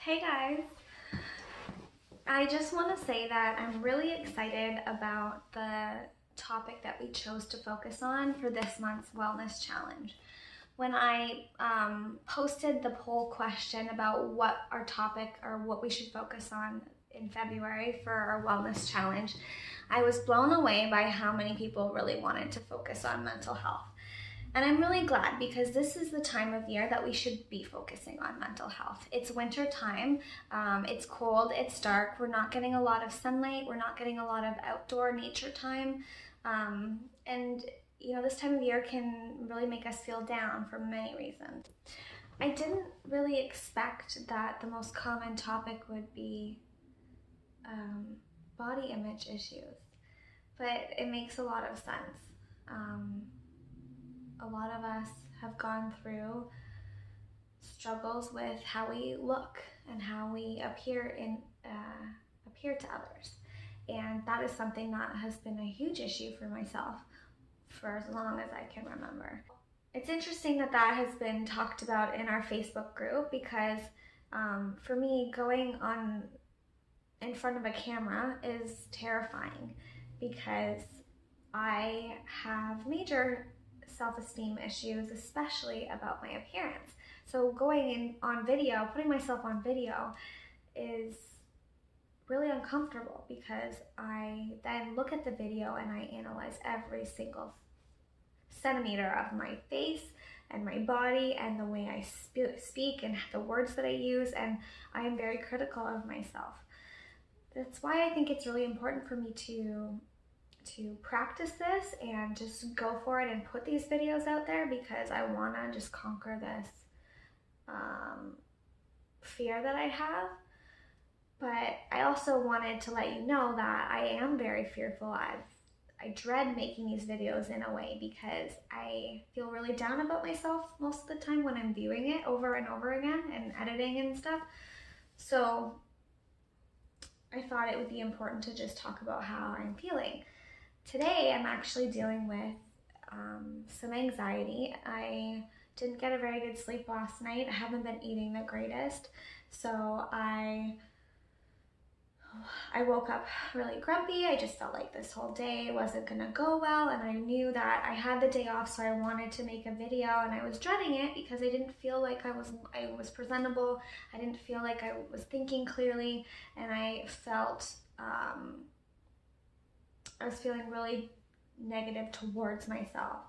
Hey guys, I just want to say that I'm really excited about the topic that we chose to focus on for this month's wellness challenge. When I posted the poll question about what our topic or what we should focus on in February for our wellness challenge, I was blown away by how many people really wanted to focus on mental health. And I'm really glad because this is the time of year that we should be focusing on mental health. It's winter time, it's cold, it's dark, we're not getting a lot of sunlight, we're not getting a lot of outdoor nature time. And this time of year can really make us feel down for many reasons. I didn't really expect that the most common topic would be body image issues, but it makes a lot of sense. A lot of us have gone through struggles with how we look and how we appear to others, and that is something that has been a huge issue for myself for as long as I can remember. It's interesting that has been talked about in our Facebook group because for me, going on in front of a camera is terrifying because I have major self-esteem issues, especially about my appearance. So going in on video, putting myself on video is really uncomfortable because I then look at the video and I analyze every single centimeter of my face and my body and the way I speak and the words that I use, and I am very critical of myself. That's why I think it's really important for me to practice this and just go for it and put these videos out there because I want to just conquer this fear that I have. But I also wanted to let you know that I am very fearful. I dread making these videos in a way because I feel really down about myself most of the time when I'm viewing it over and over again and editing and stuff. So I thought it would be important to just talk about how I'm feeling. Today, I'm actually dealing with some anxiety. I didn't get a very good sleep last night. I haven't been eating the greatest. So I woke up really grumpy. I just felt like this whole day wasn't gonna go well, and I knew that I had the day off, so I wanted to make a video, and I was dreading it because I didn't feel like I was presentable. I didn't feel like I was thinking clearly, and I felt I was feeling really negative towards myself.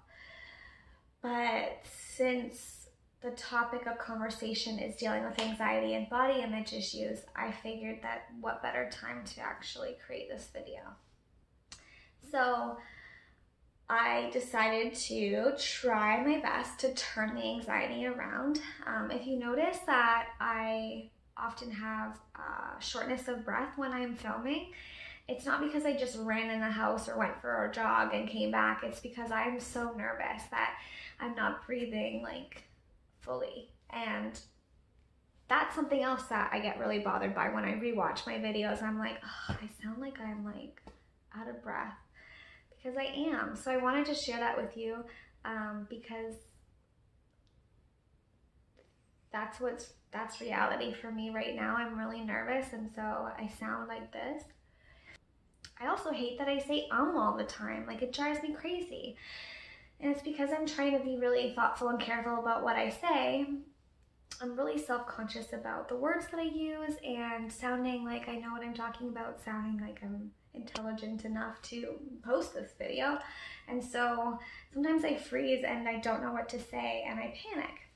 But since the topic of conversation is dealing with anxiety and body image issues, I figured that what better time to actually create this video. So I decided to try my best to turn the anxiety around. If you notice that I often have shortness of breath when I'm filming, it's not because I just ran in the house or went for a jog and came back. It's because I'm so nervous that I'm not breathing like fully. And that's something else that I get really bothered by when I rewatch my videos. I'm like, oh, I sound like I'm like out of breath because I am. So I wanted to share that with you because that's reality for me right now. I'm really nervous, and so I sound like this. I also hate that I say all the time. Like, it drives me crazy. And it's because I'm trying to be really thoughtful and careful about what I say. I'm really self-conscious about the words that I use and sounding like I know what I'm talking about, sounding like I'm intelligent enough to post this video. And so sometimes I freeze and I don't know what to say and I panic.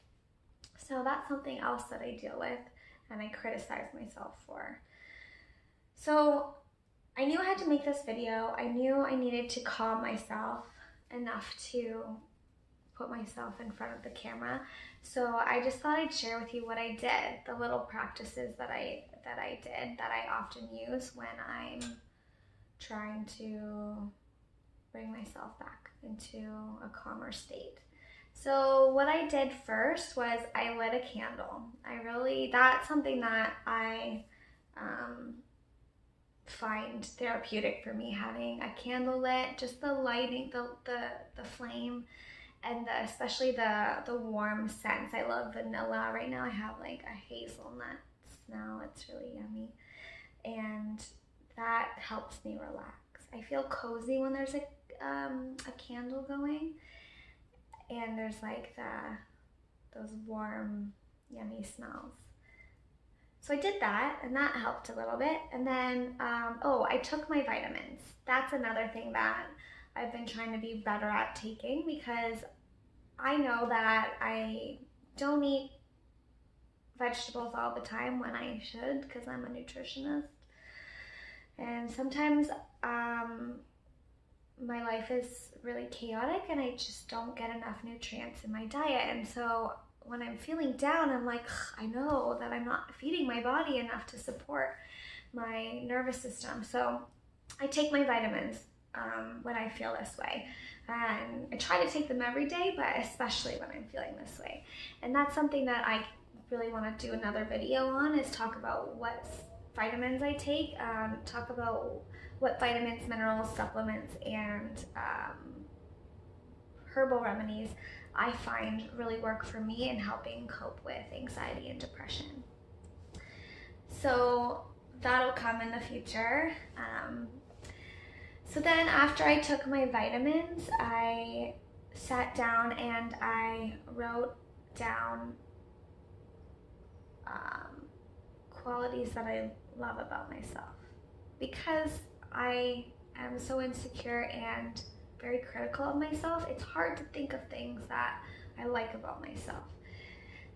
So that's something else that I deal with and I criticize myself for. So I knew I had to make this video. I knew I needed to calm myself enough to put myself in front of the camera. So I just thought I'd share with you what I did, the little practices that I did that I often use when I'm trying to bring myself back into a calmer state. So what I did first was I lit a candle. That's something that I find therapeutic for me, having a candle lit, just the lighting, the flame, and especially the warm scents. I love vanilla. Right now I have like a hazelnut smell. It's really yummy. And that helps me relax. I feel cozy when there's a candle going, and there's like those warm, yummy smells. So I did that, and that helped a little bit. And then, I took my vitamins. That's another thing that I've been trying to be better at taking, because I know that I don't eat vegetables all the time when I should, because I'm a nutritionist. And sometimes my life is really chaotic and I just don't get enough nutrients in my diet. And so when I'm feeling down, I'm like, I know that I'm not feeding my body enough to support my nervous system. So I take my vitamins when I feel this way. And I try to take them every day, but especially when I'm feeling this way. And that's something that I really want to do another video on, is talk about what vitamins I take, talk about what vitamins, minerals, supplements, and herbal remedies I find really work for me in helping cope with anxiety and depression. So that'll come in the future. So then after I took my vitamins, I sat down and I wrote down qualities that I love about myself. Because I am so insecure and very critical of myself, it's hard to think of things that I like about myself.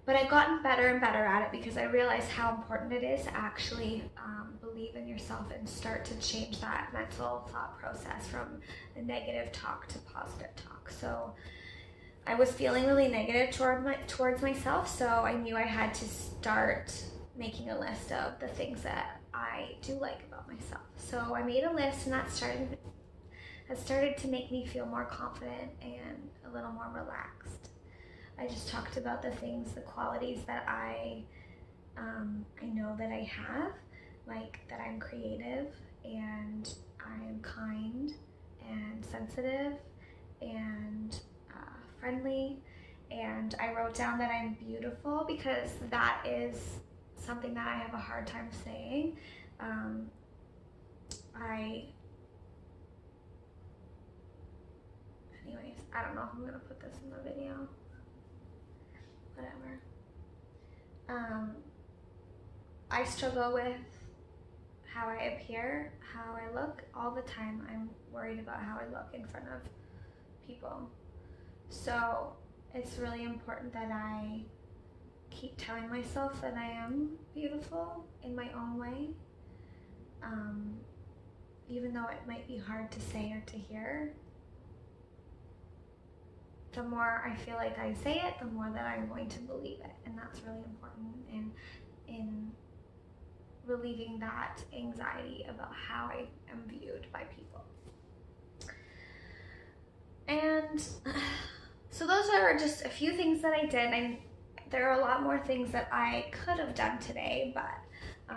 But I've gotten better and better at it, because I realized how important it is to actually believe in yourself and start to change that mental thought process from a negative talk to positive talk. So I was feeling really negative towards myself, so I knew I had to start making a list of the things that I do like about myself. So I made a list, and that has started to make me feel more confident and a little more relaxed. I just talked about the things, the qualities that I know that I have, like that I'm creative and I'm kind and sensitive and friendly. And I wrote down that I'm beautiful, because that is something that I have a hard time saying. Anyways, I don't know if I'm gonna put this in the video. Whatever. I struggle with how I appear, how I look all the time. I'm worried about how I look in front of people. So it's really important that I keep telling myself that I am beautiful in my own way, even though it might be hard to say or to hear. The more I feel like I say it, the more that I'm going to believe it. And that's really important in relieving that anxiety about how I am viewed by people. And so those are just a few things that I did. And there are a lot more things that I could have done today, but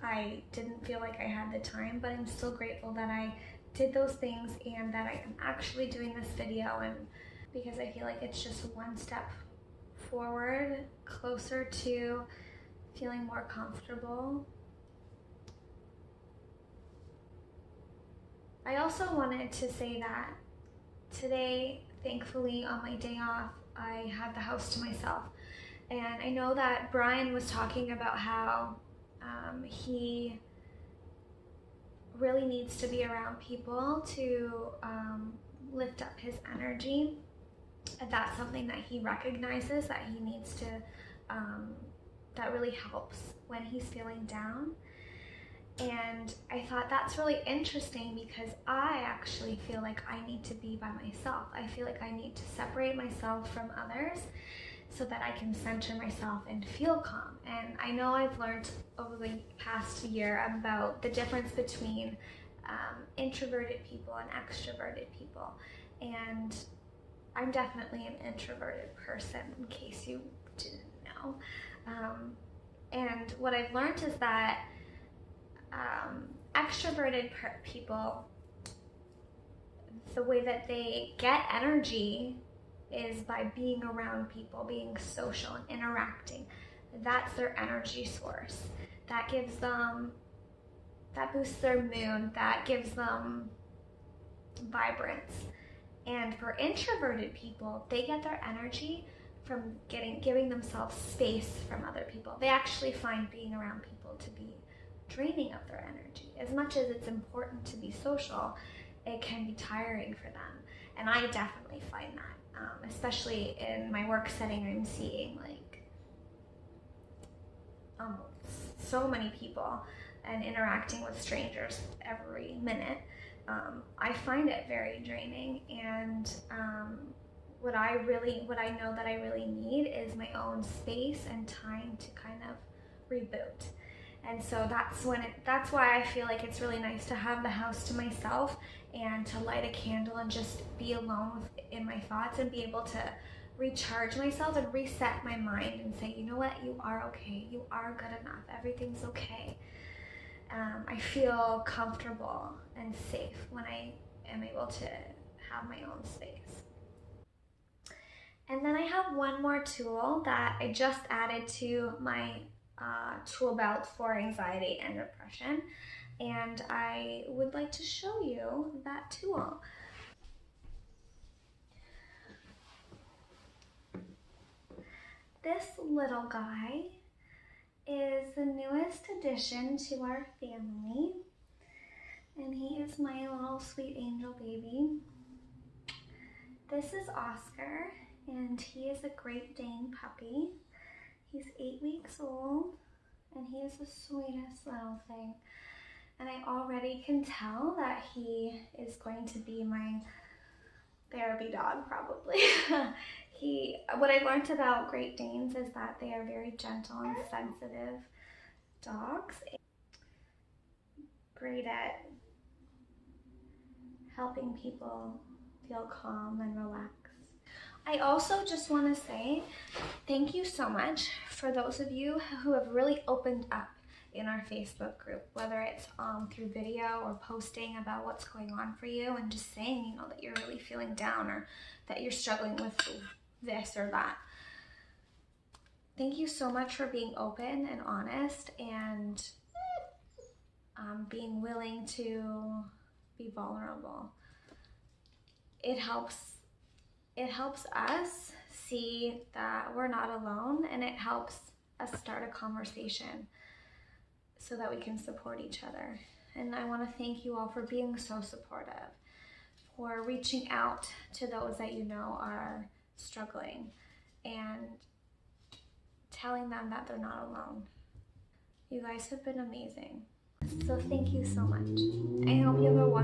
I didn't feel like I had the time. But I'm still grateful that I did those things and that I am actually doing this video, and because I feel like it's just one step forward, closer to feeling more comfortable. I also wanted to say that today, thankfully, on my day off, I had the house to myself. And I know that Brian was talking about how he really needs to be around people to lift up his energy. And that's something that he recognizes that he needs to, that really helps when he's feeling down. And I thought that's really interesting, because I actually feel like I need to be by myself. I feel like I need to separate myself from others so that I can center myself and feel calm. And I know I've learned over the past year about the difference between introverted people and extroverted people. And I'm definitely an introverted person, in case you didn't know. And what I've learned is that extroverted people, the way that they get energy is by being around people, being social and interacting. that's their energy source. That gives them, that boosts their mood, that gives them vibrance. And for introverted people, they get their energy from giving themselves space from other people. They actually find being around people to be draining of their energy. As much as it's important to be social, it can be tiring for them. And I definitely find that, especially in my work setting, I'm seeing like so many people and interacting with strangers every minute. I find it very draining, and what I know that I really need is my own space and time to kind of reboot. And so that's why I feel like it's really nice to have the house to myself and to light a candle and just be alone in my thoughts and be able to recharge myself and reset my mind and say, you know what, you are okay, you are good enough, everything's okay. I feel comfortable and safe when I am able to have my own space. And then I have one more tool that I just added to my tool belt for anxiety and depression, and I would like to show you that tool. This little guy is the newest addition to our family, and he is my little sweet angel baby. This is Oscar, and he is a Great Dane puppy. He's 8 weeks old, and he is the sweetest little thing. And I already can tell that he is going to be my therapy dog, probably. What I learned about Great Danes is that they are very gentle and sensitive dogs. Great at helping people feel calm and relaxed. I also just want to say thank you so much for those of you who have really opened up in our Facebook group, whether it's through video or posting about what's going on for you and just saying, you know, that you're really feeling down or that you're struggling with this or that. Thank you so much for being open and honest and being willing to be vulnerable. It helps us see that we're not alone, and it helps us start a conversation so that we can support each other. And I want to thank you all for being so supportive, for reaching out to those that you know are struggling and telling them that they're not alone. You guys have been amazing. So thank you so much. I hope you have a wonderful